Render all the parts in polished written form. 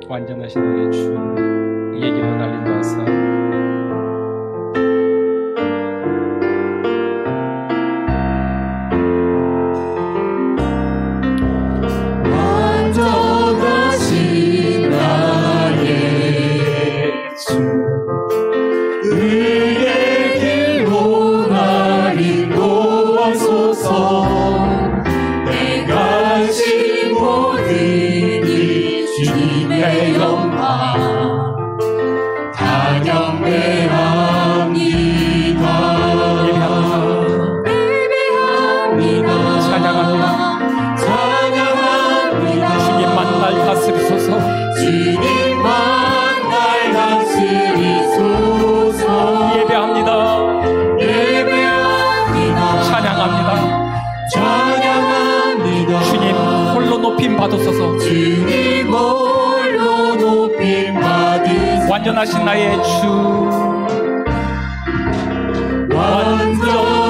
완전하신 우리 주 얘기로 날린다서 완전하신 나의 주 의의 길로 날 인도하소서. 내가 하신 모든 일 주님의 영광 다 경배합니다. 예배합니다. 찬양합니다. 찬양합니다. 주님만 날 다스리소서. 주님만 날 다스리소서. 예배합니다. 예배합니다. 찬양합니다. 찬양합니다. 주님 홀로 높임 받으소서. 주님 홀로 높임 받으소서. 완전하신 나의 주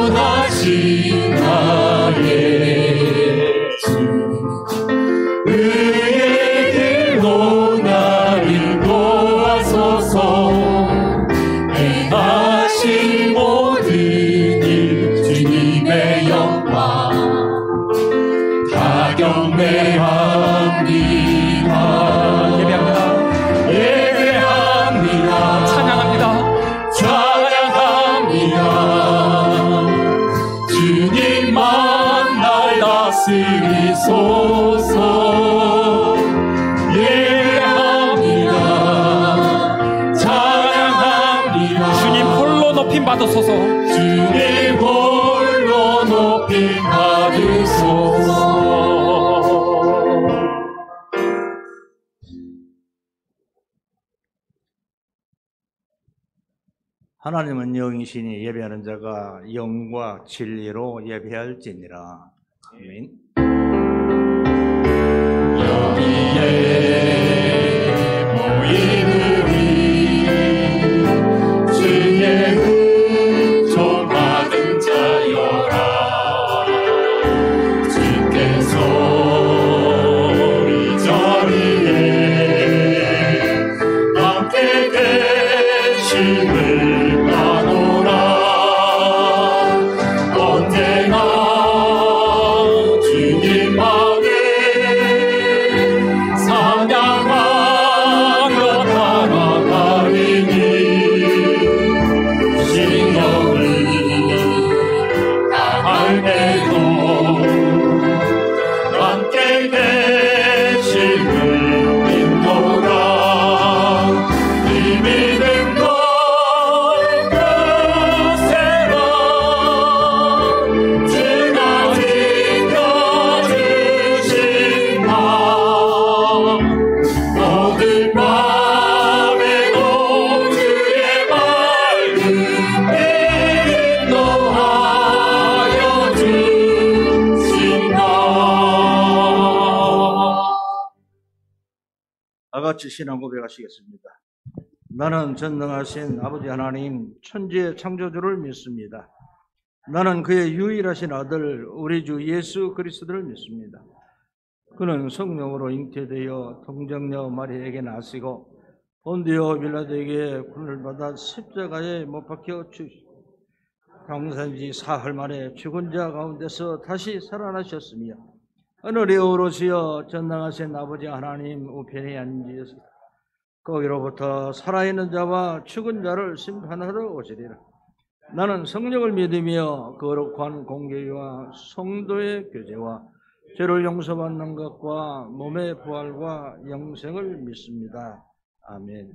완전하신 나의 주 의의 길로 날 인도하소서. 행하신 모든 일 주님의 영광 다 경배합니다. 예배합니다. 예배합니다. 찬양합니다. 찬양합니다. 주님만 날 다스리소서. 예배합니다. 찬양합니다. 주님 홀로 높임 받으소서. 주님 홀로 높임 받으소서. 하나님은 영이시니 예배하는 자가 영과 진리로 예배할지니라. 아멘. 여기에 모인 우리 주의 은총 받은 자여라. 주께서 이 자리에 함께 계심을 아노라. 언제나 주님만을 사냥하며 따라가리니 신령이 다할 때도 함께 계심을 믿노라. 이 믿음과 그새라 주가 지켜주신 나. 어둠 밤에도 주의 밝은 빛 인도하여 주신다. 다같이 신앙 고백하시겠습니다. 나는 전능하신 아버지 하나님 천지의 창조주를 믿습니다. 나는 그의 유일하신 아들 우리 주 예수 그리스도를 믿습니다. 그는 성령으로 잉태되어 동정녀 마리아에게 나시고 본디오 빌라도에게 군을 받아 십자가에 못 박혀 죽으시고 장사지 사흘 만에 죽은 자 가운데서 다시 살아나셨으며 하늘에 오르시어 전능하신 아버지 하나님 우편에 앉으셨다. 거기로부터 살아있는 자와 죽은 자를 심판하러 오시리라. 나는 성령을 믿으며 거룩한 공교회와 성도의 교제와 죄를 용서받는 것과 몸의 부활과 영생을 믿습니다. 아멘.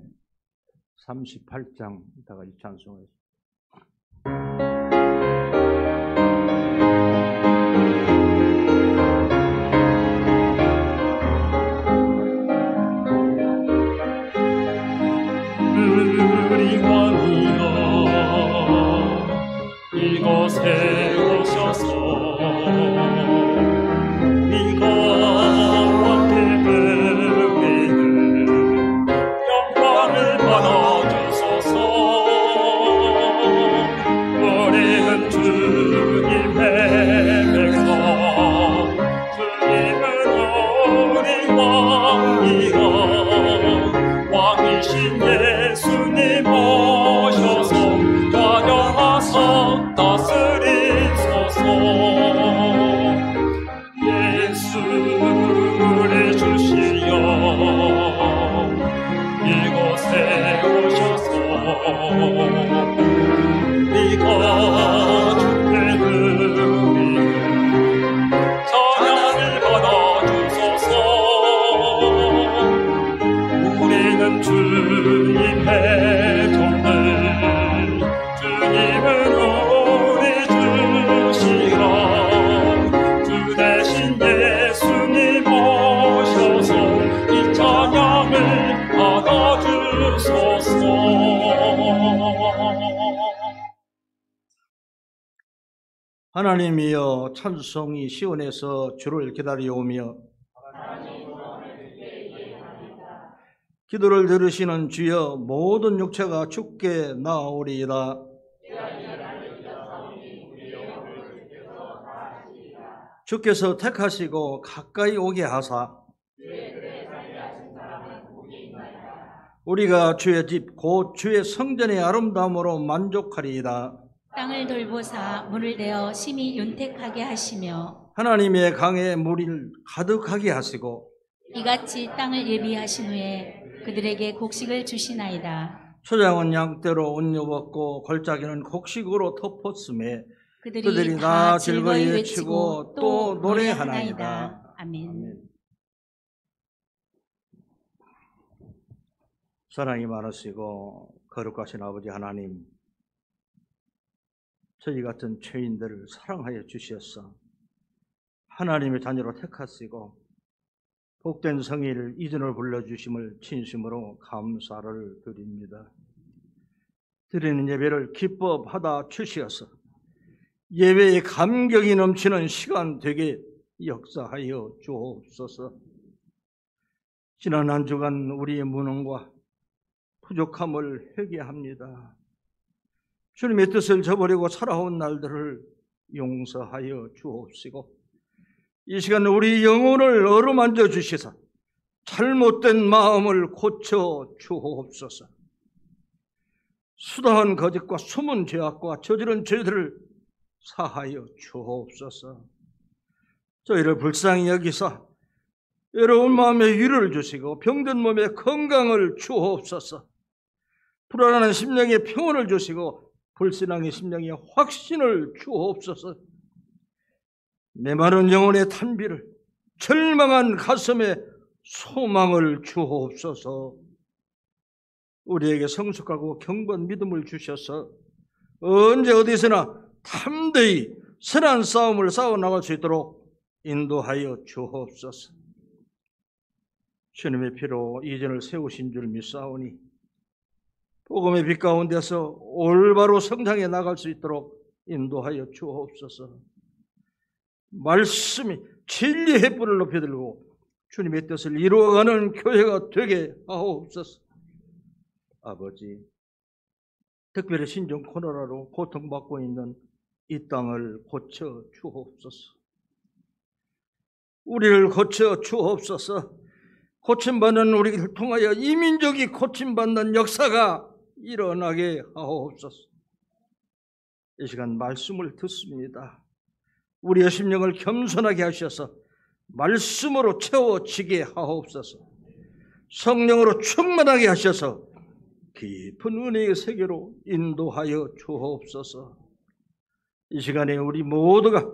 38장 다 같이 찬송하겠습니다. 우리 왕이여 이곳에 오셔서 이가 함께 배우는 영광을 받아주소서. 주옵소서. 하나님이여 찬송이 시온에서 주를 기다려오며 기도를 들으시는 주여 모든 육체가 주께 나아오리이다. 주께서 택하시고 가까이 오게 하사 우리가 주의 집 곧 주의 성전의 아름다움으로 만족하리이다. 땅을 돌보사 물을 내어 심히 윤택하게 하시며 하나님의 강에 물을 가득하게 하시고 이같이 땅을 예비하신 후에 그들에게 곡식을 주시나이다. 초장은 양떼로 옷 입었고 골짜기는 곡식으로 덮었음에 그들이 다 다 즐거이 외치고 또 노래하나이다. 아멘. 사랑이 많으시고 거룩하신 아버지 하나님, 저희 같은 죄인들을 사랑하여 주시었어 하나님의 자녀로 택하시고 복된 성의를 이전을 불러주심을 진심으로 감사를 드립니다. 드리는 예배를 기뻐하다 주시어서 예배의 감격이 넘치는 시간 되게 역사하여 주옵소서. 지난 한 주간 우리의 무능과 부족함을 회개합니다. 주님의 뜻을 저버리고 살아온 날들을 용서하여 주옵시고 이 시간 우리 영혼을 어루만져 주시사 잘못된 마음을 고쳐 주옵소서. 수다한 거짓과 숨은 죄악과 저지른 죄들을 사하여 주옵소서. 저희를 불쌍히 여기사 여러분 마음에 위로를 주시고 병든 몸에 건강을 주옵소서. 불안한 심령에 평온을 주시고 불신앙의 심령에 확신을 주옵소서. 메마른 영혼의 탄비를 절망한 가슴에 소망을 주옵소서. 우리에게 성숙하고 경건 믿음을 주셔서 언제 어디서나 담대히 선한 싸움을 싸워나갈 수 있도록 인도하여 주옵소서. 주님의 피로 이전을 세우신 줄 믿사오니 복음의 빛 가운데서 올바로 성장해 나갈 수 있도록 인도하여 주옵소서. 말씀이 진리의 횃불을 높여들고 주님의 뜻을 이루어가는 교회가 되게 하옵소서. 아버지, 특별히 신종 코로나로 고통받고 있는 이 땅을 고쳐 주옵소서. 우리를 고쳐 주옵소서. 고침받는 우리를 통하여 이민족이 고침받는 역사가 일어나게 하옵소서. 이 시간 말씀을 듣습니다. 우리의 심령을 겸손하게 하셔서 말씀으로 채워지게 하옵소서. 성령으로 충만하게 하셔서 깊은 은혜의 세계로 인도하여 주옵소서. 이 시간에 우리 모두가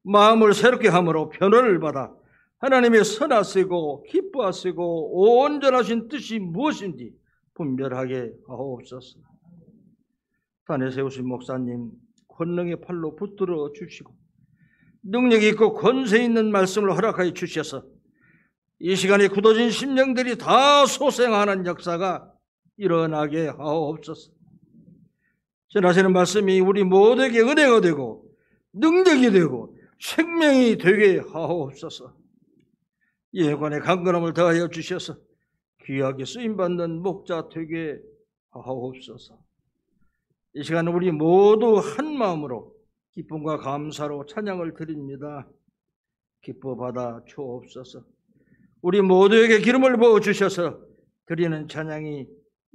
마음을 새롭게 함으로 변화를 받아 하나님의 선하시고 기뻐하시고 온전하신 뜻이 무엇인지 분별하게 하옵소서. 산에 세우신 목사님 권능의 팔로 붙들어 주시고 능력 있고 권세 있는 말씀을 허락하여 주셔서 이 시간에 굳어진 심령들이 다 소생하는 역사가 일어나게 하옵소서. 전하시는 말씀이 우리 모두에게 은혜가 되고 능력이 되고 생명이 되게 하옵소서. 예관의 강건함을 더하여 주셔서 귀하게 쓰임받는 목자 되게 하옵소서. 이 시간 우리 모두 한 마음으로 기쁨과 감사로 찬양을 드립니다. 기뻐 받아 주옵소서. 우리 모두에게 기름을 부어 주셔서 드리는 찬양이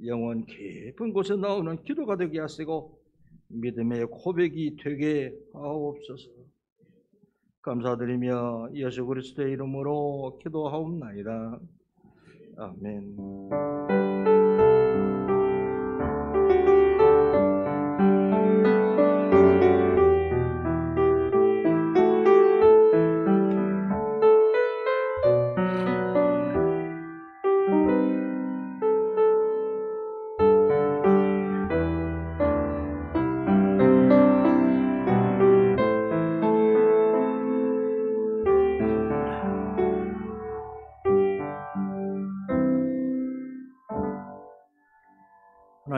영원 깊은 곳에 나오는 기도가 되게 하시고 믿음의 고백이 되게 하옵소서. 감사드리며 예수 그리스도의 이름으로 기도하옵나이다. 아멘.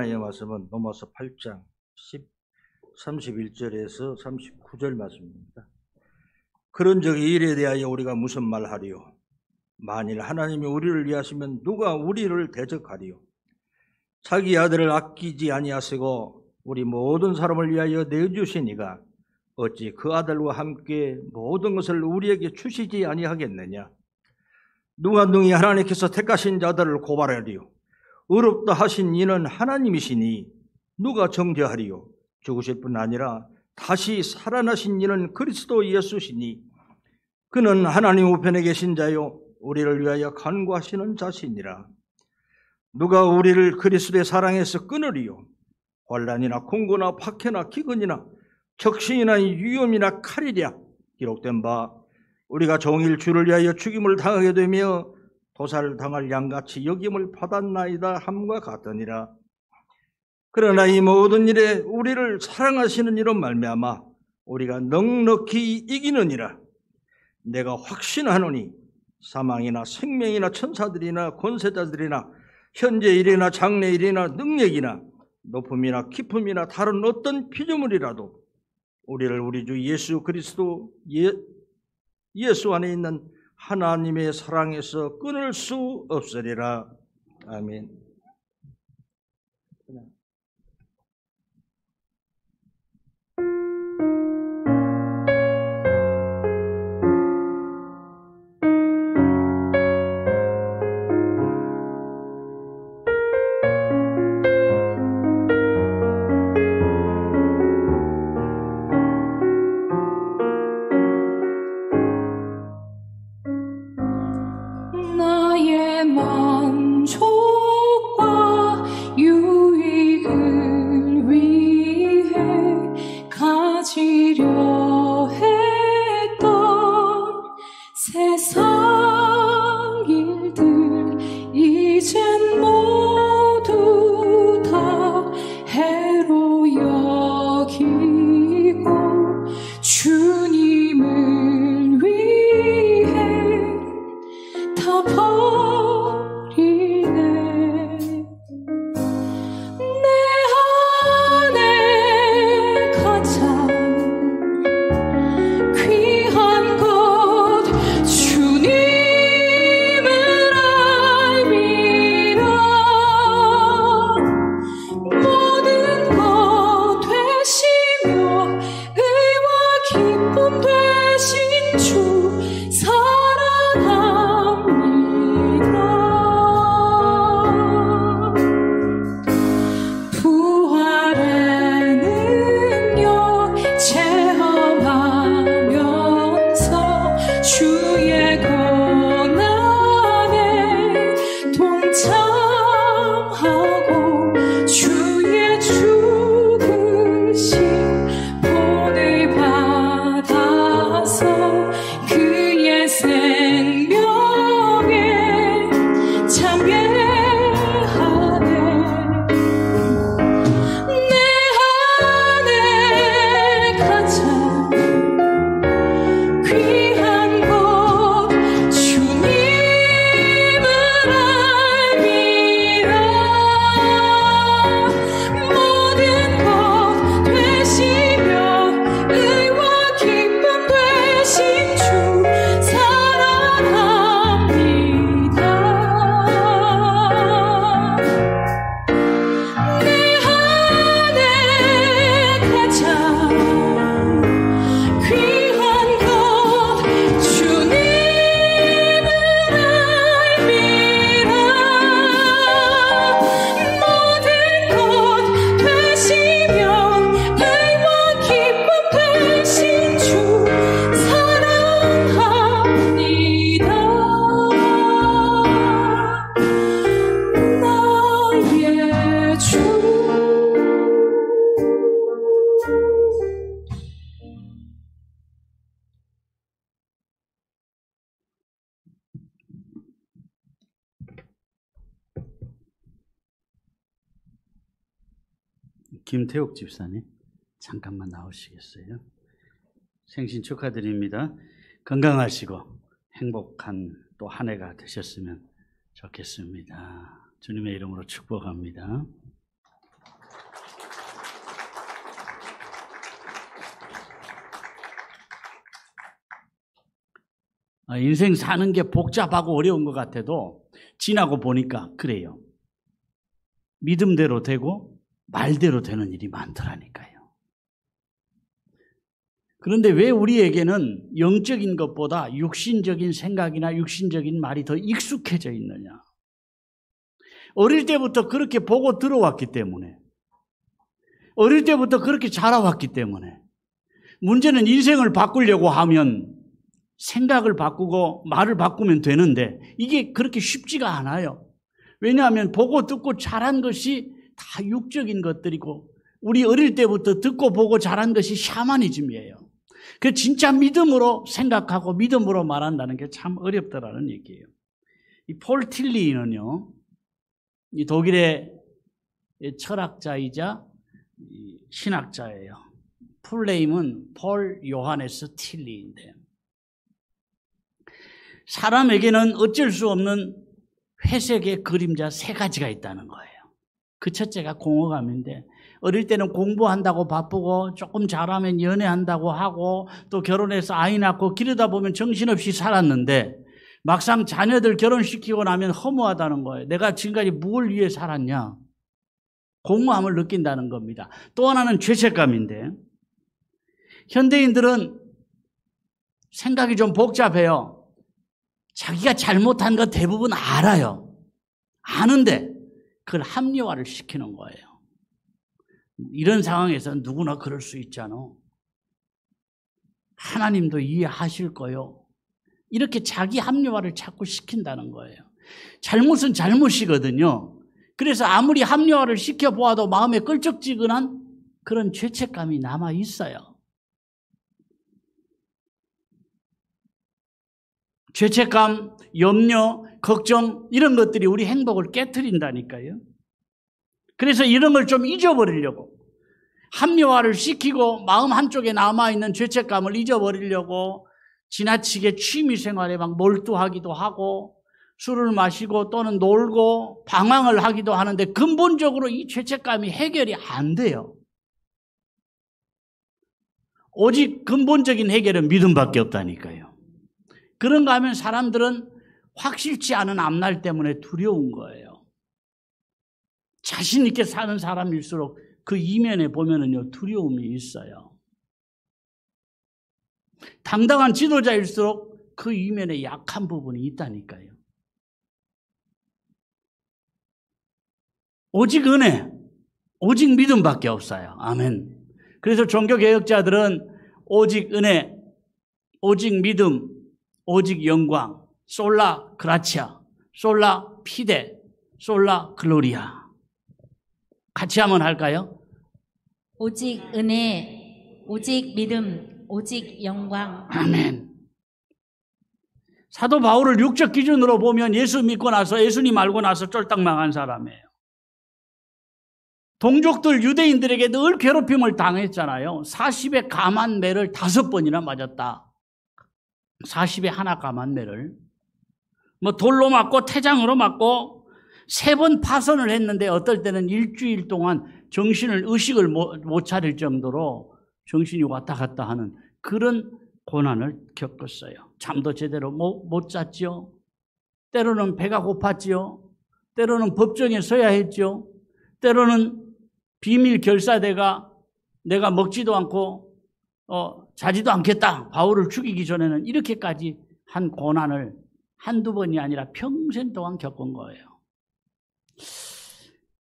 하나님의 말씀은 로마서 8장 31절에서 39절 말씀입니다. 그런즉 이 일에 대하여 우리가 무슨 말하리요? 만일 하나님이 우리를 위하시면 누가 우리를 대적하리요? 자기 아들을 아끼지 아니하시고 우리 모든 사람을 위하여 내주시니가 어찌 그 아들과 함께 모든 것을 우리에게 주시지 아니하겠느냐? 누가 능히 하나님께서 택하신 자들을 고발하리요? 의롭다 하신 이는 하나님이시니 누가 정죄하리요? 죽으실 뿐 아니라 다시 살아나신 이는 그리스도 예수시니 그는 하나님 우편에 계신 자요 우리를 위하여 간구하시는 자시니라. 누가 우리를 그리스도의 사랑에서 끊으리요? 환난이나 공고나 박해나 기근이나 적신이나 위험이나 칼이랴. 기록된 바 우리가 종일 주를 위하여 죽임을 당하게 되며 도살을 당할 양같이 여김을 받았나이다 함과 같으니라. 그러나 이 모든 일에 우리를 사랑하시는 이로 말미암아 우리가 넉넉히 이기느니라. 내가 확신하노니 사망이나 생명이나 천사들이나 권세자들이나 현재 일이나 장래 일이나 능력이나 높음이나 깊음이나 다른 어떤 피조물이라도 우리를 우리 주 예수 그리스도 예수 안에 있는 하나님의 사랑에서 끊을 수 없으리라. 아멘. 나의 만족과 유익을 위해 가지려 했던 세상 일들 이젠 모두 다 해로 여기고 주님을 위해 다 버리네. 내 안에 가장 귀한 것 주님을 알미라. 모든 것 되시며 의와 기쁨 되신 주 사랑합니다. 부활의 능력 체험하면서 주의 고난에 동참하고 주의 죽으신 본을 받아서 그의 생명에 참여하네. 내 안에 가장 귀한 것 주님을 알미라. 모든 것 되시며 의와 기쁨 되신 주 사랑합니다. 내 안에 가장 귀한 것 주님을 알미라. 모든 것 되시며 의와 기쁨 되신 주 사랑합니다. 나의 주. 김태욱 집사님 잠깐만 나오시겠어요? 생신 축하드립니다. 건강하시고 행복한 또 한 해가 되셨으면 좋겠습니다. 주님의 이름으로 축복합니다. 인생 사는 게 복잡하고 어려운 것 같아도 지나고 보니까 그래요. 믿음대로 되고 말대로 되는 일이 많더라니까요. 그런데 왜 우리에게는 영적인 것보다 육신적인 생각이나 육신적인 말이 더 익숙해져 있느냐? 어릴 때부터 그렇게 보고 들어왔기 때문에, 어릴 때부터 그렇게 자라왔기 때문에, 문제는 인생을 바꾸려고 하면 생각을 바꾸고 말을 바꾸면 되는데 이게 그렇게 쉽지가 않아요. 왜냐하면 보고 듣고 자란 것이 다 육적인 것들이고 우리 어릴 때부터 듣고 보고 자란 것이 샤머니즘이에요. 그 진짜 믿음으로 생각하고 믿음으로 말한다는 게 참 어렵더라는 얘기예요. 이 폴 틸리는요, 이 독일의 철학자이자 신학자예요. 풀네임은 폴 요하네스 틸리인데, 사람에게는 어쩔 수 없는 회색의 그림자 3가지가 있다는 거예요. 그 첫째가 공허감인데, 어릴 때는 공부한다고 바쁘고 조금 잘하면 연애한다고 하고 또 결혼해서 아이 낳고 기르다 보면 정신없이 살았는데 막상 자녀들 결혼시키고 나면 허무하다는 거예요. 내가 지금까지 뭘 위해 살았냐? 공허함을 느낀다는 겁니다. 또 하나는 죄책감인데, 현대인들은 생각이 좀 복잡해요. 자기가 잘못한 거 대부분 알아요. 아는데 그걸 합리화를 시키는 거예요. 이런 상황에서 누구나 그럴 수 있잖아. 하나님도 이해하실 거요. 이렇게 자기 합리화를 자꾸 시킨다는 거예요. 잘못은 잘못이거든요. 그래서 아무리 합리화를 시켜보아도 마음에 끌적지근한 그런 죄책감이 남아 있어요. 죄책감, 염려, 걱정 이런 것들이 우리 행복을 깨트린다니까요. 그래서 이런 걸 좀 잊어버리려고 합리화를 시키고 마음 한쪽에 남아있는 죄책감을 잊어버리려고 지나치게 취미생활에 막 몰두하기도 하고 술을 마시고 또는 놀고 방황을 하기도 하는데 근본적으로 이 죄책감이 해결이 안 돼요. 오직 근본적인 해결은 믿음밖에 없다니까요. 그런가 하면 사람들은 확실치 않은 앞날 때문에 두려운 거예요. 자신 있게 사는 사람일수록 그 이면에 보면은요, 두려움이 있어요. 당당한 지도자일수록 그 이면에 약한 부분이 있다니까요. 오직 은혜, 오직 믿음밖에 없어요. 아멘. 그래서 종교개혁자들은 오직 은혜, 오직 믿음, 오직 영광, 솔라 그라치아, 솔라 피데, 솔라 글로리아. 같이 한번 할까요? 오직 은혜, 오직 믿음, 오직 영광. 아멘. 사도 바울을 육적 기준으로 보면 예수 믿고 나서 예수님 알고 나서 쫄딱 망한 사람이에요. 동족들 유대인들에게 늘 괴롭힘을 당했잖아요. 40의 감한 매를 5번이나 맞았다. 40에 하나 감한 매를. 돌로 맞고 태장으로 맞고 3번 파선을 했는데 어떨 때는 일주일 동안 의식을 못 차릴 정도로 정신이 왔다 갔다 하는 그런 고난을 겪었어요. 잠도 제대로 못 잤죠. 때로는 배가 고팠죠. 때로는 법정에 서야 했죠. 때로는 비밀 결사대가 내가 먹지도 않고 자지도 않겠다. 바울을 죽이기 전에는 이렇게까지 한 고난을 한두 번이 아니라 평생 동안 겪은 거예요.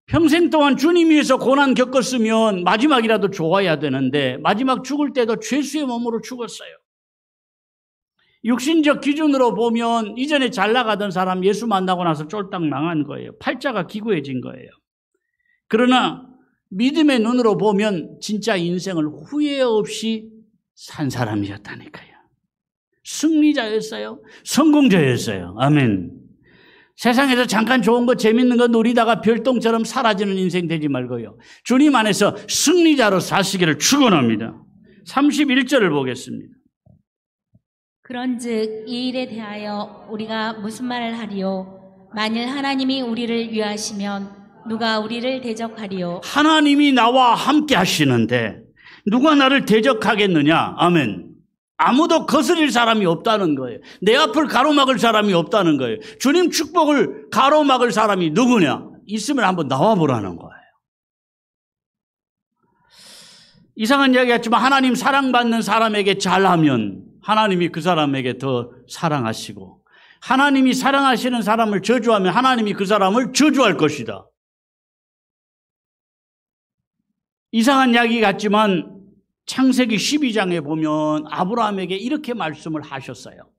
평생 동안 주님 위해서 고난 겪었으면 마지막이라도 좋아야 되는데 마지막 죽을 때도 죄수의 몸으로 죽었어요. 육신적 기준으로 보면 이전에 잘 나가던 사람 예수 만나고 나서 쫄딱 망한 거예요. 팔자가 기구해진 거예요. 그러나 믿음의 눈으로 보면 진짜 인생을 후회 없이 산 사람이었다니까요. 승리자였어요. 성공자였어요. 아멘. 세상에서 잠깐 좋은 거 재밌는 거 누리다가 별똥처럼 사라지는 인생 되지 말고요. 주님 안에서 승리자로 사시기를 축원합니다. 31절을 보겠습니다. 그런즉 이 일에 대하여 우리가 무슨 말을 하리요? 만일 하나님이 우리를 위하시면 누가 우리를 대적하리요? 하나님이 나와 함께 하시는데 누가 나를 대적하겠느냐? 아멘. 아무도 거스릴 사람이 없다는 거예요. 내 앞을 가로막을 사람이 없다는 거예요. 주님 축복을 가로막을 사람이 누구냐? 있으면 한번 나와보라는 거예요. 이상한 이야기 같지만 하나님 사랑받는 사람에게 잘하면 하나님이 그 사람에게 더 사랑하시고, 하나님이 사랑하시는 사람을 저주하면 하나님이 그 사람을 저주할 것이다. 이상한 이야기 같지만 창세기 12장에 보면 아브라함에게 이렇게 말씀을 하셨어요.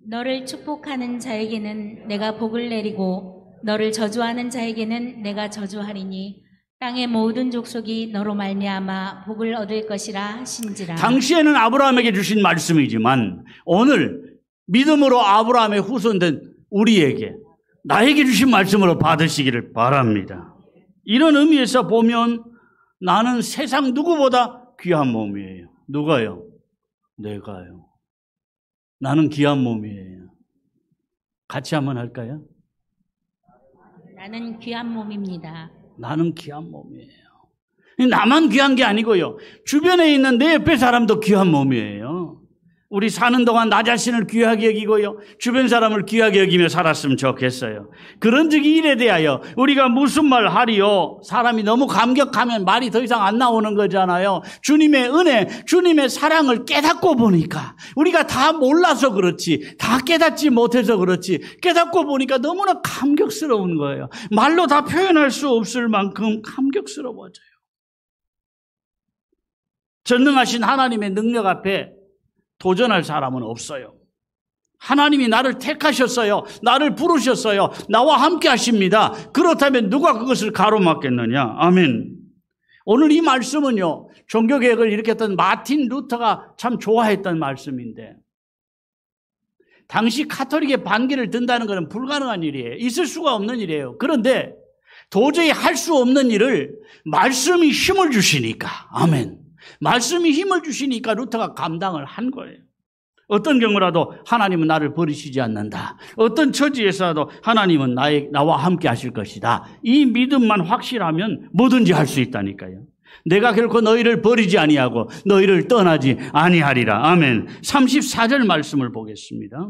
너를 축복하는 자에게는 내가 복을 내리고 너를 저주하는 자에게는 내가 저주하리니 땅의 모든 족속이 너로 말미암아 복을 얻을 것이라 하신지라. 당시에는 아브라함에게 주신 말씀이지만 오늘 믿음으로 아브라함의 후손된 우리에게, 나에게 주신 말씀으로 받으시기를 바랍니다. 이런 의미에서 보면 나는 세상 누구보다 귀한 몸이에요. 누가요? 내가요. 나는 귀한 몸이에요. 같이 한번 할까요? 나는 귀한 몸입니다. 나는 귀한 몸이에요. 나만 귀한 게 아니고요. 주변에 있는 내 옆에 사람도 귀한 몸이에요. 우리 사는 동안 나 자신을 귀하게 여기고요. 주변 사람을 귀하게 여기며 살았으면 좋겠어요. 그런즉 이 일에 대하여 우리가 무슨 말 하리요? 사람이 너무 감격하면 말이 더 이상 안 나오는 거잖아요. 주님의 은혜, 주님의 사랑을 깨닫고 보니까 우리가 다 몰라서 그렇지, 다 깨닫지 못해서 그렇지, 깨닫고 보니까 너무나 감격스러운 거예요. 말로 다 표현할 수 없을 만큼 감격스러워져요. 전능하신 하나님의 능력 앞에 도전할 사람은 없어요. 하나님이 나를 택하셨어요. 나를 부르셨어요. 나와 함께 하십니다. 그렇다면 누가 그것을 가로막겠느냐? 아멘. 오늘 이 말씀은요, 종교개혁을 일으켰던 마틴 루터가 참 좋아했던 말씀인데, 당시 카톨릭의 반기를 든다는 것은 불가능한 일이에요. 있을 수가 없는 일이에요. 그런데 도저히 할 수 없는 일을 말씀이 힘을 주시니까, 아멘. 말씀이 힘을 주시니까 루터가 감당을 한 거예요. 어떤 경우라도 하나님은 나를 버리시지 않는다. 어떤 처지에서라도 하나님은 나와 함께 하실 것이다. 이 믿음만 확실하면 뭐든지 할 수 있다니까요. 내가 결코 너희를 버리지 아니하고 너희를 떠나지 아니하리라. 아멘. 34절 말씀을 보겠습니다.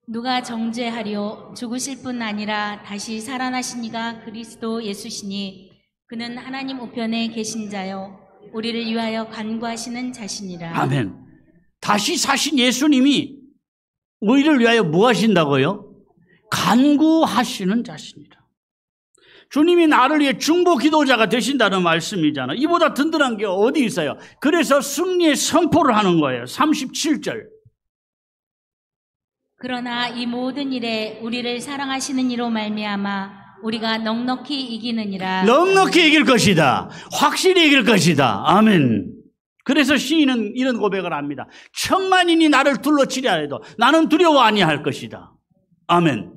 누가 정죄하리요? 죽으실 뿐 아니라 다시 살아나신 이가 그리스도 예수시니 그는 하나님 우편에 계신 자요 우리를 위하여 간구하시는 자신이라. 아멘. 다시 사신 예수님이 우리를 위하여 뭐 하신다고요? 간구하시는 자신이라. 주님이 나를 위해 중보 기도자가 되신다는 말씀이잖아요. 이보다 든든한 게 어디 있어요? 그래서 승리의 선포를 하는 거예요. 37절. 그러나 이 모든 일에 우리를 사랑하시는 이로 말미암아 우리가 넉넉히 이기느니라. 넉넉히 이길 것이다. 확실히 이길 것이다. 아멘. 그래서 시인은 이런 고백을 합니다. 천만인이 나를 둘러치려 해도 나는 두려워 아니할 것이다. 아멘.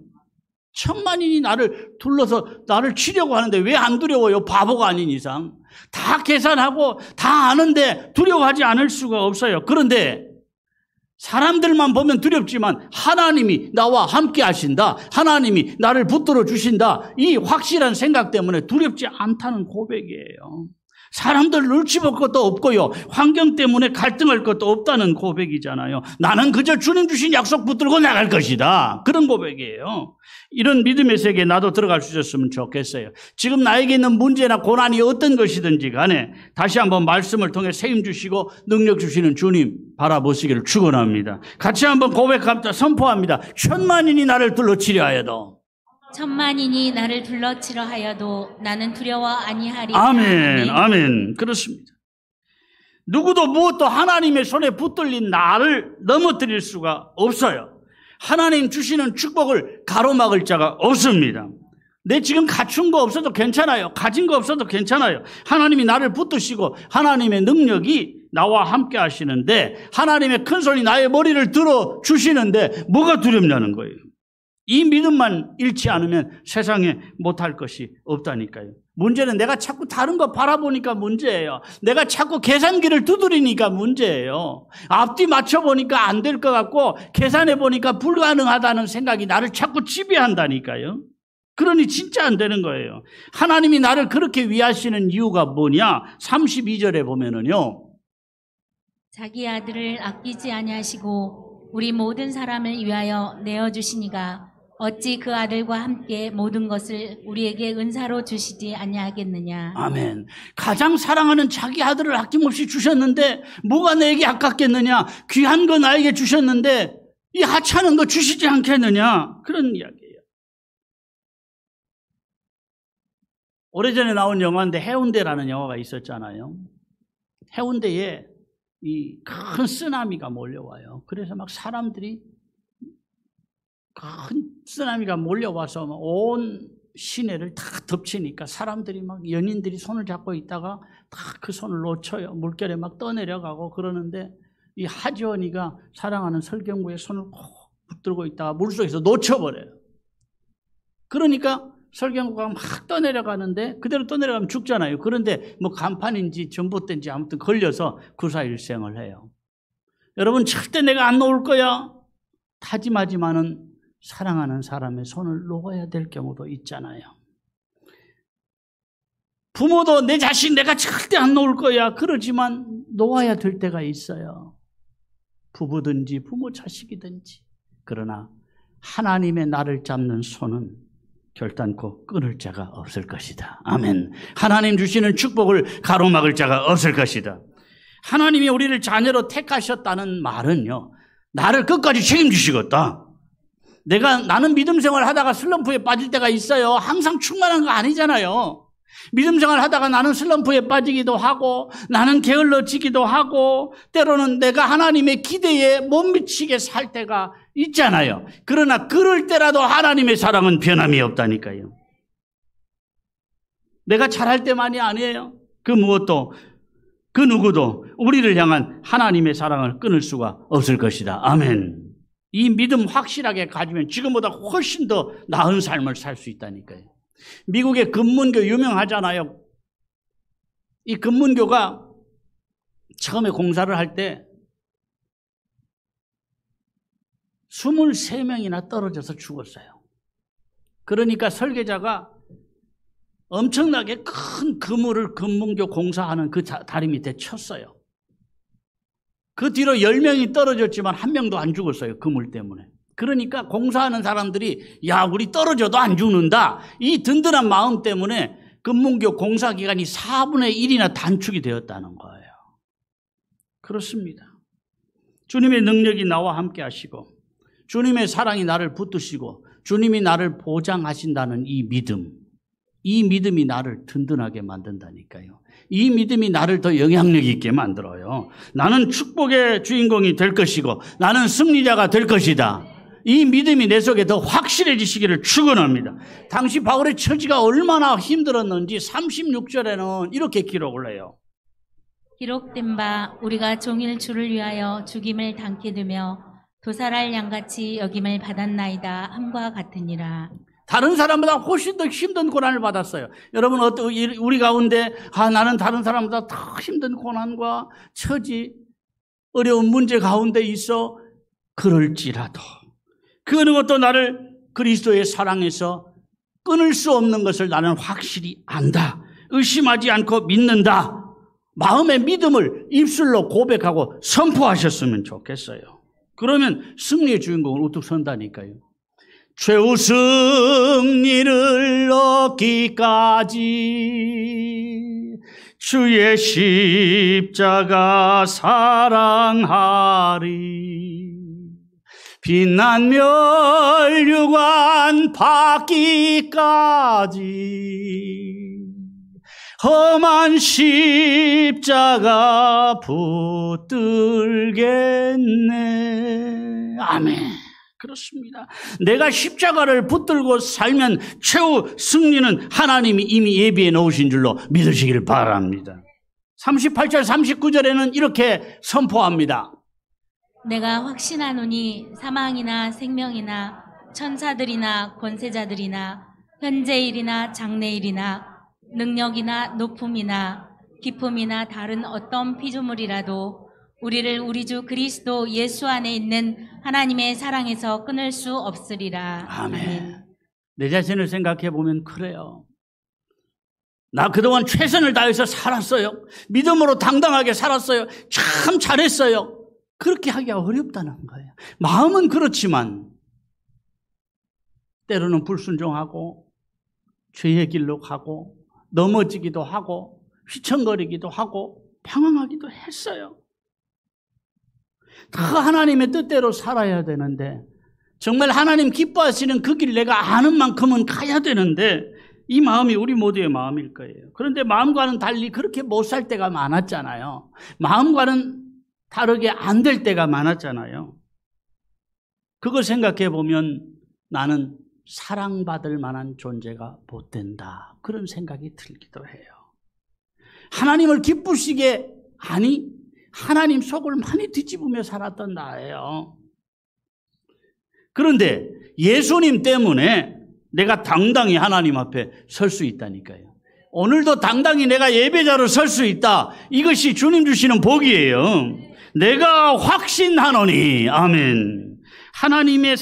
천만인이 나를 둘러서 나를 치려고 하는데 왜 안 두려워요? 바보가 아닌 이상. 다 계산하고 다 아는데 두려워하지 않을 수가 없어요. 그런데 사람들만 보면 두렵지만 하나님이 나와 함께 하신다. 하나님이 나를 붙들어 주신다. 이 확실한 생각 때문에 두렵지 않다는 고백이에요. 사람들 눈치 볼 것도 없고요. 환경 때문에 갈등할 것도 없다는 고백이잖아요. 나는 그저 주님 주신 약속 붙들고 나갈 것이다. 그런 고백이에요. 이런 믿음의 세계에 나도 들어갈 수 있었으면 좋겠어요. 지금 나에게 있는 문제나 고난이 어떤 것이든지 간에 다시 한번 말씀을 통해 세임 주시고 능력 주시는 주님 바라보시기를 축원합니다. 같이 한번 고백합니다. 선포합니다. 천만인이 나를 둘러치려 하여도 천만인이 나를 둘러치려 하여도 나는 두려워 아니하리. 아멘. 아멘. 그렇습니다. 누구도 무엇도 하나님의 손에 붙들린 나를 넘어뜨릴 수가 없어요. 하나님 주시는 축복을 가로막을 자가 없습니다. 내 지금 갖춘 거 없어도 괜찮아요. 가진 거 없어도 괜찮아요. 하나님이 나를 붙드시고 하나님의 능력이 나와 함께 하시는데 하나님의 큰 손이 나의 머리를 들어 주시는데 뭐가 두렵냐는 거예요. 이 믿음만 잃지 않으면 세상에 못할 것이 없다니까요. 문제는 내가 자꾸 다른 거 바라보니까 문제예요. 내가 자꾸 계산기를 두드리니까 문제예요. 앞뒤 맞춰보니까 안 될 것 같고 계산해보니까 불가능하다는 생각이 나를 자꾸 지배한다니까요. 그러니 진짜 안 되는 거예요. 하나님이 나를 그렇게 위하시는 이유가 뭐냐? 32절에 보면은요. 자기 아들을 아끼지 아니하시고 우리 모든 사람을 위하여 내어 주시니가 어찌 그 아들과 함께 모든 것을 우리에게 은사로 주시지 아니하겠느냐. 아멘. 가장 사랑하는 자기 아들을 아낌없이 주셨는데 뭐가 내게 아깝겠느냐. 귀한 거 나에게 주셨는데 이 하찮은 거 주시지 않겠느냐. 그런 이야기예요. 오래전에 나온 영화인데 해운대라는 영화가 있었잖아요. 해운대에 이 큰 쓰나미가 몰려와요. 그래서 막 사람들이 큰 쓰나미가 몰려와서 온 시내를 다 덮치니까 사람들이 막 연인들이 손을 잡고 있다가 다 그 손을 놓쳐요. 물결에 막 떠내려가고 그러는데 이 하지원이가 사랑하는 설경구의 손을 꼭 붙들고 있다가 물속에서 놓쳐버려요. 그러니까 설경구가 막 떠내려가는데 그대로 떠내려가면 죽잖아요. 그런데 뭐 간판인지 전봇대인지 아무튼 걸려서 구사일생을 해요. 여러분 절대 내가 안 놓을 거야 다짐하지만은 사랑하는 사람의 손을 놓아야 될 경우도 있잖아요. 부모도 내 자식 내가 절대 안 놓을 거야 그러지만 놓아야 될 때가 있어요. 부부든지 부모 자식이든지. 그러나 하나님의 나를 잡는 손은 결단코 끊을 자가 없을 것이다. 아멘. 하나님 주시는 축복을 가로막을 자가 없을 것이다. 하나님이 우리를 자녀로 택하셨다는 말은요, 나를 끝까지 책임지시겠다. 나는 믿음 생활 하다가 슬럼프에 빠질 때가 있어요. 항상 충만한 거 아니잖아요. 믿음 생활 하다가 나는 슬럼프에 빠지기도 하고 나는 게을러지기도 하고 때로는 내가 하나님의 기대에 못 미치게 살 때가 있잖아요. 그러나 그럴 때라도 하나님의 사랑은 변함이 없다니까요. 내가 잘할 때만이 아니에요. 그 무엇도 그 누구도 우리를 향한 하나님의 사랑을 끊을 수가 없을 것이다. 아멘. 이 믿음 확실하게 가지면 지금보다 훨씬 더 나은 삶을 살 수 있다니까요. 미국의 금문교 유명하잖아요. 이 금문교가 처음에 공사를 할 때 23명이나 떨어져서 죽었어요. 그러니까 설계자가 엄청나게 큰 그물을 금문교 공사하는 그 다리 밑에 쳤어요. 그 뒤로 10명이 떨어졌지만 1명도 안 죽었어요. 그물 때문에. 그러니까 공사하는 사람들이 야 우리 떨어져도 안 죽는다. 이 든든한 마음 때문에 금문교 공사 기간이 4분의 1이나 단축이 되었다는 거예요. 그렇습니다. 주님의 능력이 나와 함께 하시고 주님의 사랑이 나를 붙드시고 주님이 나를 보장하신다는 이 믿음이 나를 든든하게 만든다니까요. 이 믿음이 나를 더 영향력 있게 만들어요. 나는 축복의 주인공이 될 것이고 나는 승리자가 될 것이다. 이 믿음이 내 속에 더 확실해지시기를 축원합니다. 당시 바울의 처지가 얼마나 힘들었는지 36절에는 이렇게 기록을 해요. 기록된 바 우리가 종일 주를 위하여 죽임을 당케 되며 도살할 양같이 여김을 받았나이다 함과 같으니라. 다른 사람보다 훨씬 더 힘든 고난을 받았어요. 여러분 우리 가운데 나는 다른 사람보다 더 힘든 고난과 처지 어려운 문제 가운데 있어 그럴지라도 그 어느 것도 나를 그리스도의 사랑에서 끊을 수 없는 것을 나는 확실히 안다. 의심하지 않고 믿는다. 마음의 믿음을 입술로 고백하고 선포하셨으면 좋겠어요. 그러면 승리의 주인공을 우뚝 선다니까요. 최후 승리를 얻기까지 주의 십자가 사랑하리. 빛난 멸류관 받기까지 험한 십자가 붙들겠네. 아멘. 그렇습니다. 내가 십자가를 붙들고 살면 최후 승리는 하나님이 이미 예비해 놓으신 줄로 믿으시길 바랍니다. 38절 39절에는 이렇게 선포합니다. 내가 확신하노니 사망이나 생명이나 천사들이나 권세자들이나 현재일이나 장래일이나 능력이나 높음이나 기쁨이나 다른 어떤 피조물이라도 우리를 우리 주 그리스도 예수 안에 있는 하나님의 사랑에서 끊을 수 없으리라. 아멘. 내 자신을 생각해 보면 그래요. 나 그동안 최선을 다해서 살았어요. 믿음으로 당당하게 살았어요. 참 잘했어요. 그렇게 하기가 어렵다는 거예요. 마음은 그렇지만 때로는 불순종하고 죄의 길로 가고 넘어지기도 하고 휘청거리기도 하고 방황하기도 했어요. 다 하나님의 뜻대로 살아야 되는데 정말 하나님 기뻐하시는 그 길 내가 아는 만큼은 가야 되는데 이 마음이 우리 모두의 마음일 거예요. 그런데 마음과는 달리 그렇게 못 살 때가 많았잖아요. 마음과는 다르게 안 될 때가 많았잖아요. 그걸 생각해 보면 나는 사랑받을 만한 존재가 못 된다. 그런 생각이 들기도 해요. 하나님을 기쁘시게 아니 하나님 속을 많이 뒤집으며 살았던 나예요. 그런데 예수님 때문에 내가 당당히 하나님 앞에 설 수 있다니까요. 오늘도 당당히 내가 예배자로 설 수 있다. 이것이 주님 주시는 복이에요. 내가 확신하노니. 아멘. 하나님의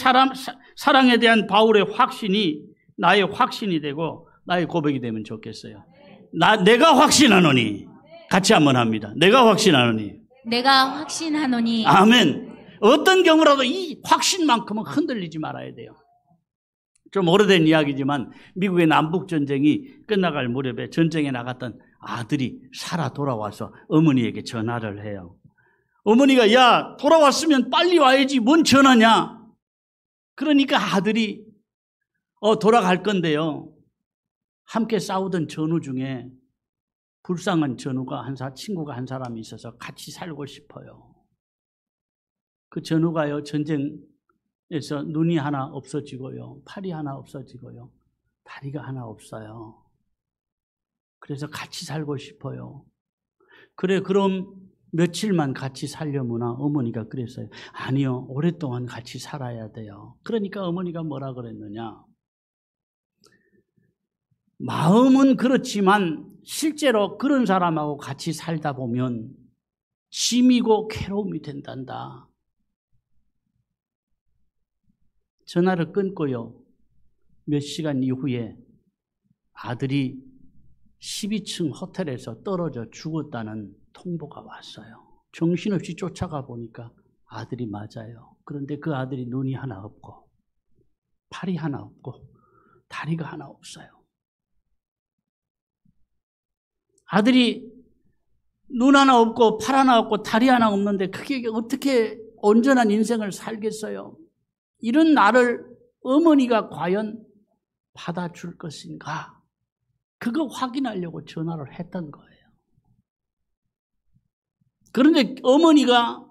사랑에 대한 바울의 확신이 나의 확신이 되고 나의 고백이 되면 좋겠어요. 내가 확신하노니. 같이 한번 합니다. 내가 확신하노니. 내가 확신하노니. 아멘. 어떤 경우라도 이 확신만큼은 흔들리지 말아야 돼요. 좀 오래된 이야기지만 미국의 남북전쟁이 끝나갈 무렵에 전쟁에 나갔던 아들이 살아 돌아와서 어머니에게 전화를 해요. 어머니가 야 돌아왔으면 빨리 와야지 뭔 전화냐. 그러니까 아들이 돌아갈 건데요. 함께 싸우던 전우 중에 불쌍한 전우가 친구가 한 사람이 있어서 같이 살고 싶어요. 그 전우가요 전쟁에서 눈이 하나 없어지고요. 팔이 하나 없어지고요. 다리가 하나 없어요. 그래서 같이 살고 싶어요. 그래 그럼 며칠만 같이 살려무나. 어머니가 그랬어요. 아니요 오랫동안 같이 살아야 돼요. 그러니까 어머니가 뭐라 그랬느냐. 마음은 그렇지만 실제로 그런 사람하고 같이 살다 보면 짐이고 괴로움이 된단다. 전화를 끊고요. 몇 시간 이후에 아들이 12층 호텔에서 떨어져 죽었다는 통보가 왔어요. 정신없이 쫓아가 보니까 아들이 맞아요. 그런데 그 아들이 눈이 하나 없고 팔이 하나 없고 다리가 하나 없어요. 아들이 눈 하나 없고 팔 하나 없고 다리 하나 없는데 그게 어떻게 온전한 인생을 살겠어요? 이런 나를 어머니가 과연 받아줄 것인가? 그거 확인하려고 전화를 했던 거예요. 그런데 어머니가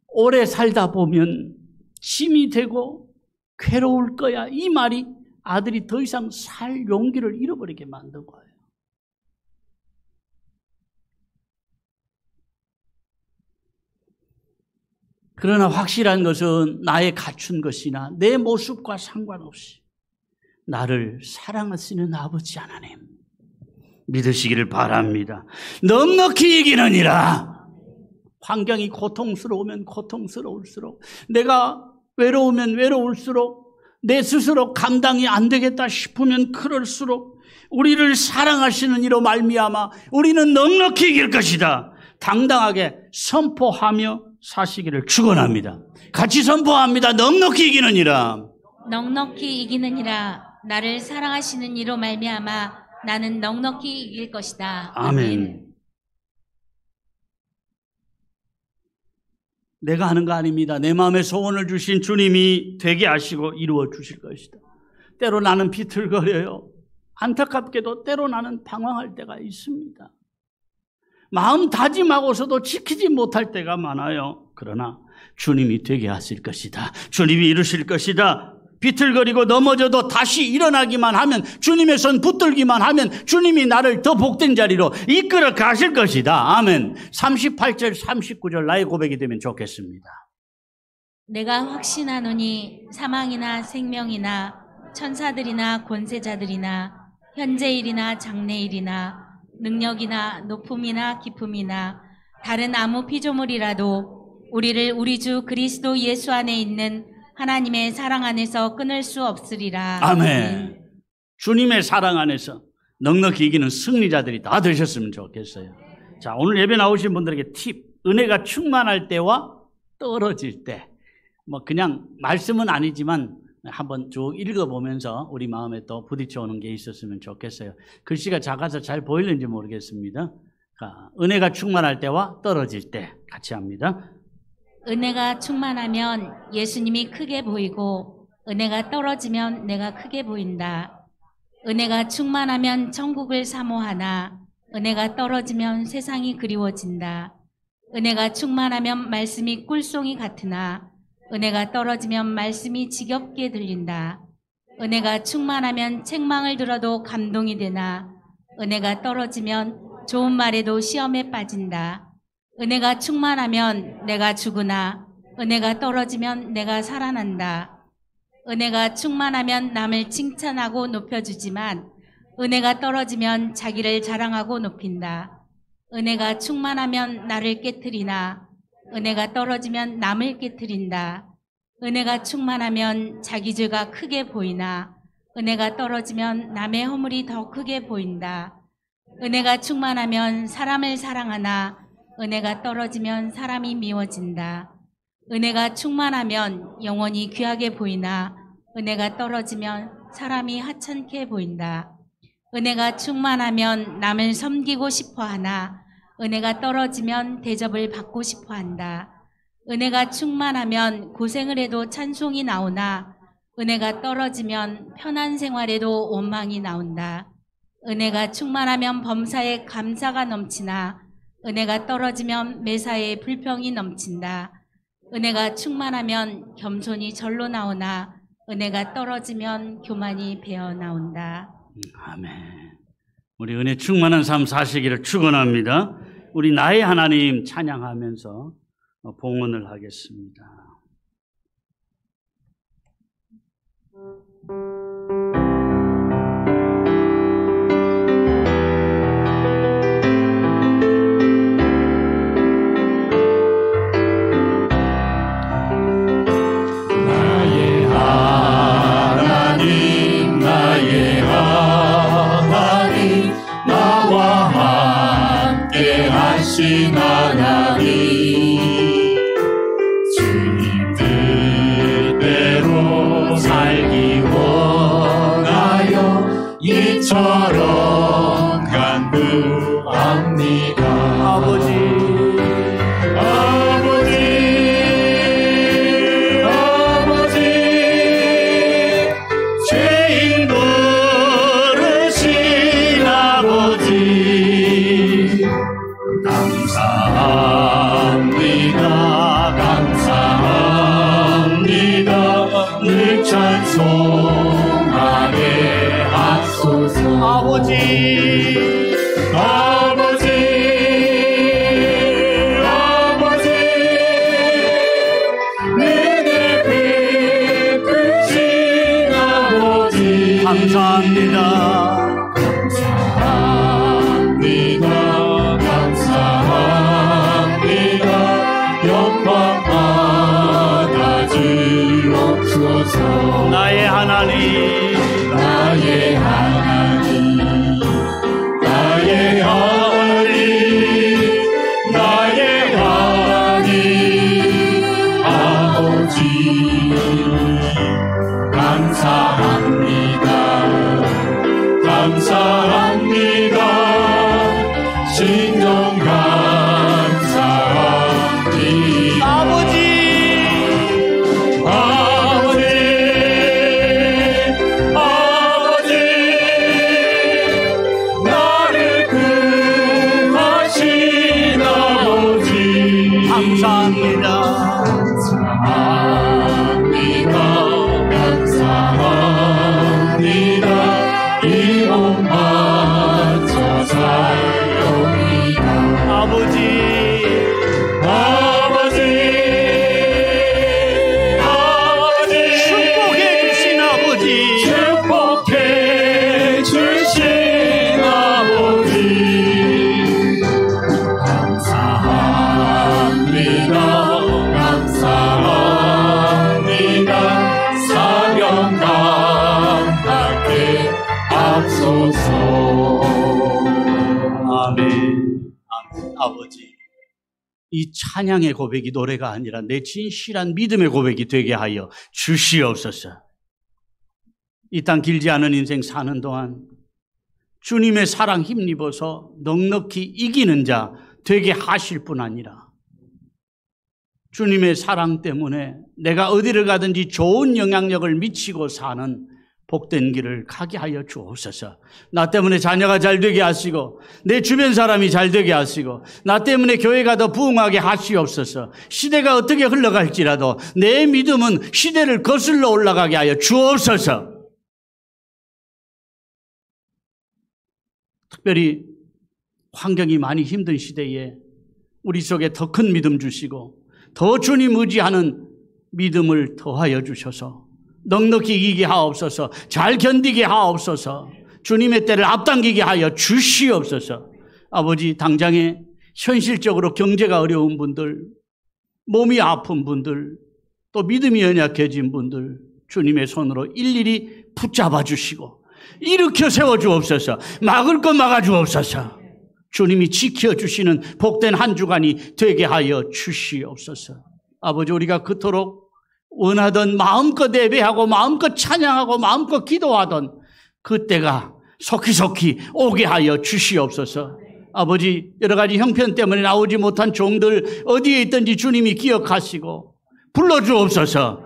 오래 살다 보면 짐이 되고 괴로울 거야. 이 말이 아들이 더 이상 살 용기를 잃어버리게 만든 거예요. 그러나 확실한 것은 나의 갖춘 것이나 내 모습과 상관없이 나를 사랑하시는 아버지 하나님 믿으시기를 바랍니다. 넉넉히 이기느니라. 환경이 고통스러우면 고통스러울수록, 내가 외로우면 외로울수록, 내 스스로 감당이 안 되겠다 싶으면 그럴수록 우리를 사랑하시는 이로 말미암아 우리는 넉넉히 이길 것이다. 당당하게 선포하며 사시기를 축원합니다. 같이 선포합니다. 넉넉히 이기느니라. 넉넉히 이기느니라. 나를 사랑하시는 이로 말미암아 나는 넉넉히 이길 것이다. 아멘. 내가 하는 거 아닙니다. 내 마음에 소원을 주신 주님이 되게 하시고 이루어 주실 것이다. 때로 나는 비틀거려요. 안타깝게도 때로 나는 방황할 때가 있습니다. 마음 다짐하고서도 지키지 못할 때가 많아요. 그러나 주님이 되게 하실 것이다. 주님이 이루실 것이다. 비틀거리고 넘어져도 다시 일어나기만 하면, 주님의 손 붙들기만 하면 주님이 나를 더 복된 자리로 이끌어 가실 것이다. 아멘. 38절 39절 나의 고백이 되면 좋겠습니다. 내가 확신하노니 사망이나 생명이나 천사들이나 권세자들이나 현재일이나 장래일이나 능력이나 높음이나 깊음이나 다른 아무 피조물이라도 우리를 우리 주 그리스도 예수 안에 있는 하나님의 사랑 안에서 끊을 수 없으리라. 아멘. 주님의 사랑 안에서 넉넉히 이기는 승리자들이 다 되셨으면 좋겠어요. 자, 오늘 예배 나오신 분들에게 팁. 은혜가 충만할 때와 떨어질 때. 뭐 그냥 말씀은 아니지만 한번 쭉 읽어보면서 우리 마음에 또 부딪혀오는 게 있었으면 좋겠어요. 글씨가 작아서 잘 보이는지 모르겠습니다. 은혜가 충만할 때와 떨어질 때 같이 합니다. 은혜가 충만하면 예수님이 크게 보이고 은혜가 떨어지면 내가 크게 보인다. 은혜가 충만하면 천국을 사모하나 은혜가 떨어지면 세상이 그리워진다. 은혜가 충만하면 말씀이 꿀송이 같으나 은혜가 떨어지면 말씀이 지겹게 들린다. 은혜가 충만하면 책망을 들어도 감동이 되나 은혜가 떨어지면 좋은 말에도 시험에 빠진다. 은혜가 충만하면 내가 죽으나 은혜가 떨어지면 내가 살아난다. 은혜가 충만하면 남을 칭찬하고 높여주지만 은혜가 떨어지면 자기를 자랑하고 높인다. 은혜가 충만하면 나를 깨트리나 은혜가 떨어지면 남을 깨트린다. 은혜가 충만하면 자기 죄가 크게 보이나 은혜가 떨어지면 남의 허물이 더 크게 보인다. 은혜가 충만하면 사람을 사랑하나 은혜가 떨어지면 사람이 미워진다. 은혜가 충만하면 영혼이 귀하게 보이나 은혜가 떨어지면 사람이 하찮게 보인다. 은혜가 충만하면 남을 섬기고 싶어하나 은혜가 떨어지면 대접을 받고 싶어한다. 은혜가 충만하면 고생을 해도 찬송이 나오나 은혜가 떨어지면 편한 생활에도 원망이 나온다. 은혜가 충만하면 범사에 감사가 넘치나 은혜가 떨어지면 매사에 불평이 넘친다. 은혜가 충만하면 겸손이 절로 나오나 은혜가 떨어지면 교만이 배어 나온다. 아멘. 우리 은혜 충만한 삶 사시기를 축원합니다. 우리 나의 하나님 찬양하면서 봉헌을 하겠습니다. 주님 뜻대로 살기 원하여 이처럼 간구합니다. 아버지 죄인 부르신 아버지 감사합니다. 늘 찬송하게 하소서. 아버지 은혜 베푸신 아버지 감사합니다. 영광 받아 주옵소서. 나의 하나님 아버지 감사합니다. 진정 감사합니다. 아버지 나를 구하신 아버지 감사합니다. 감사합니다. 이 온 아버지, 이 찬양의 고백이 노래가 아니라 내 진실한 믿음의 고백이 되게 하여 주시옵소서. 이 땅 길지 않은 인생 사는 동안 주님의 사랑 힘입어서 넉넉히 이기는 자 되게 하실 뿐 아니라 주님의 사랑 때문에 내가 어디를 가든지 좋은 영향력을 미치고 사는 복된 길을 가게 하여 주옵소서. 나 때문에 자녀가 잘 되게 하시고 내 주변 사람이 잘 되게 하시고 나 때문에 교회가 더 부흥하게 하시옵소서. 시대가 어떻게 흘러갈지라도 내 믿음은 시대를 거슬러 올라가게 하여 주옵소서. 특별히 환경이 많이 힘든 시대에 우리 속에 더 큰 믿음 주시고 더 주님 의지하는 믿음을 더하여 주셔서 넉넉히 이기게 하옵소서. 잘 견디게 하옵소서. 주님의 때를 앞당기게 하여 주시옵소서. 아버지, 당장에 현실적으로 경제가 어려운 분들, 몸이 아픈 분들, 또 믿음이 연약해진 분들 주님의 손으로 일일이 붙잡아 주시고 일으켜 세워 주옵소서. 막을 것 막아 주옵소서. 주님이 지켜주시는 복된 한 주간이 되게 하여 주시옵소서. 아버지, 우리가 그토록 원하던 마음껏 예배하고 마음껏 찬양하고 마음껏 기도하던 그때가 속히속히 오게 하여 주시옵소서. 아버지, 여러 가지 형편 때문에 나오지 못한 종들 어디에 있든지 주님이 기억하시고 불러주옵소서.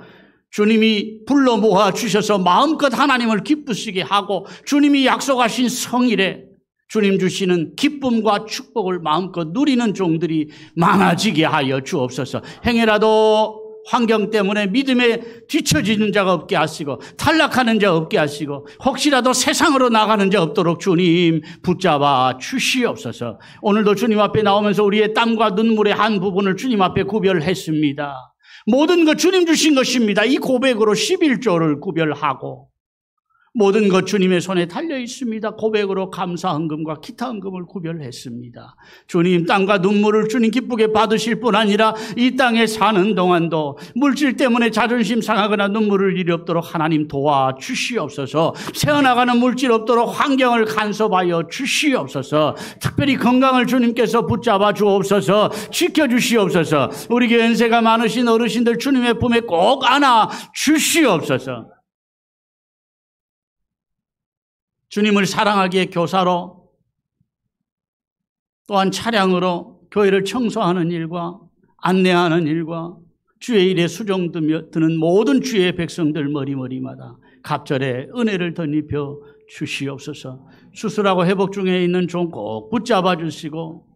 주님이 불러 모아 주셔서 마음껏 하나님을 기쁘시게 하고 주님이 약속하신 성일에 주님 주시는 기쁨과 축복을 마음껏 누리는 종들이 많아지게 하여 주옵소서. 행여라도 환경 때문에 믿음에 뒤처지는 자가 없게 하시고 탈락하는 자 없게 하시고 혹시라도 세상으로 나가는 자 없도록 주님 붙잡아 주시옵소서. 오늘도 주님 앞에 나오면서 우리의 땀과 눈물의 한 부분을 주님 앞에 구별했습니다. 모든 것 주님 주신 것입니다. 이 고백으로 11조를 구별하고 모든 것 주님의 손에 달려 있습니다. 고백으로 감사 헌금과 기타 헌금을 구별했습니다. 주님, 땀과 눈물을 주님 기쁘게 받으실 뿐 아니라 이 땅에 사는 동안도 물질 때문에 자존심 상하거나 눈물을 일이 없도록 하나님 도와주시옵소서. 새어나가는 물질 없도록 환경을 간섭하여 주시옵소서. 특별히 건강을 주님께서 붙잡아 주옵소서. 지켜주시옵소서. 우리 교회 연세가 많으신 어르신들 주님의 품에 꼭 안아 주시옵소서. 주님을 사랑하기에 교사로 또한 차량으로 교회를 청소하는 일과 안내하는 일과 주의 일에 수종드는 모든 주의 백성들 머리머리마다 갑절에 은혜를 덧입혀 주시옵소서. 수술하고 회복 중에 있는 종 꼭 붙잡아 주시고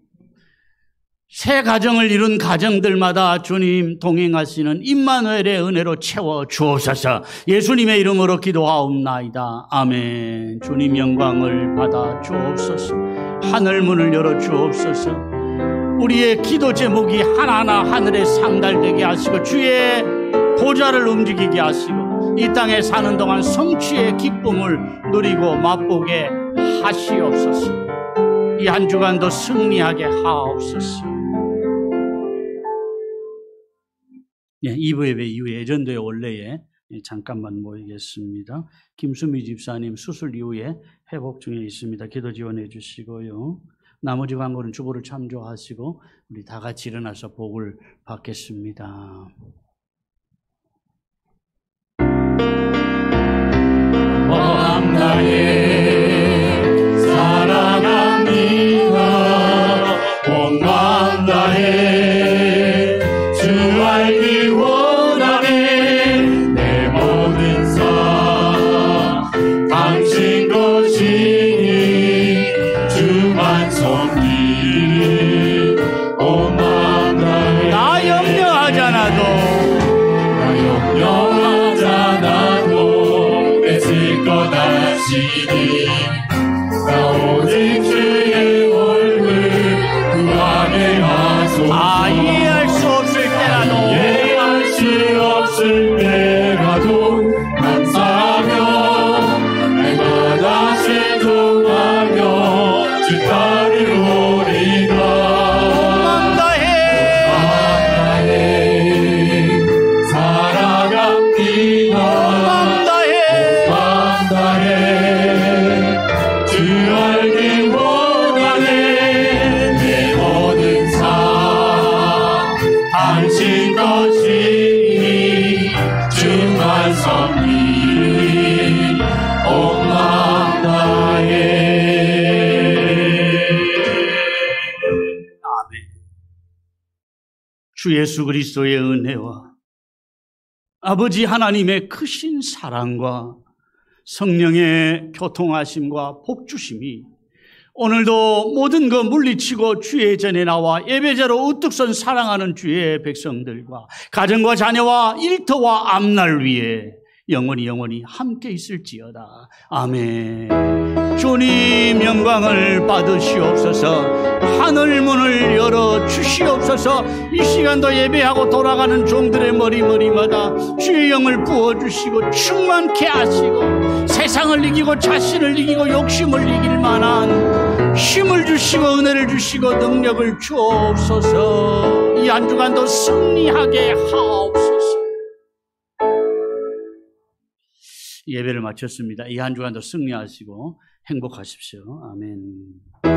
새 가정을 이룬 가정들마다 주님 동행하시는 임마누엘의 은혜로 채워 주옵소서. 예수님의 이름으로 기도하옵나이다. 아멘. 주님 영광을 받아 주옵소서. 하늘문을 열어 주옵소서. 우리의 기도 제목이 하나하나 하늘에 상달되게 하시고 주의 보좌를 움직이게 하시고 이 땅에 사는 동안 성취의 기쁨을 누리고 맛보게 하시옵소서. 이 한 주간도 승리하게 하옵소서. 2부 예배 이후에 예전도의 원래에 잠깐만 모이겠습니다. 김수미 집사님 수술 이후에 회복 중에 있습니다. 기도 지원해 주시고요. 나머지 광고는 주보를 참조하시고 우리 다 같이 일어나서 복을 받겠습니다. 나의 사랑합니다. 온 마음 다해 주 알기 원하네. 내 모든 삶 당신 것이니 주만 섬기리. 온 마음 다해 나 염려하지 않아도 맺을 것 아시니 나 오직 주의 얼굴 그 안에 하소서. 이해할 수 없을 때라도 이해할 수 없을 때라도 감사하며 날마다 순종하며 주 따르오리다. 마음 다해 사랑합니다. 마음 다해 주 알기 원하네. 내 모든 주 예수 그리스도의 은혜와 아버지 하나님의 크신 사랑과 성령의 교통하심과 복주심이 오늘도 모든 것 물리치고 주의 전에 나와 예배자로 우뚝 선 사랑하는 주의 백성들과 가정과 자녀와 일터와 앞날 위에 영원히 함께 있을지어다. 아멘. 주님 영광을 받으시옵소서. 하늘 문을 열어 주시옵소서. 이 시간도 예배하고 돌아가는 종들의 머리마다 주의 영을 부어주시고 충만케 하시고 세상을 이기고 자신을 이기고 욕심을 이길 만한 힘을 주시고 은혜를 주시고 능력을 주옵소서. 이 한 주간도 승리하게 하옵소서. 예배를 마쳤습니다. 이 한 주간도 승리하시고 행복하십시오. 아멘.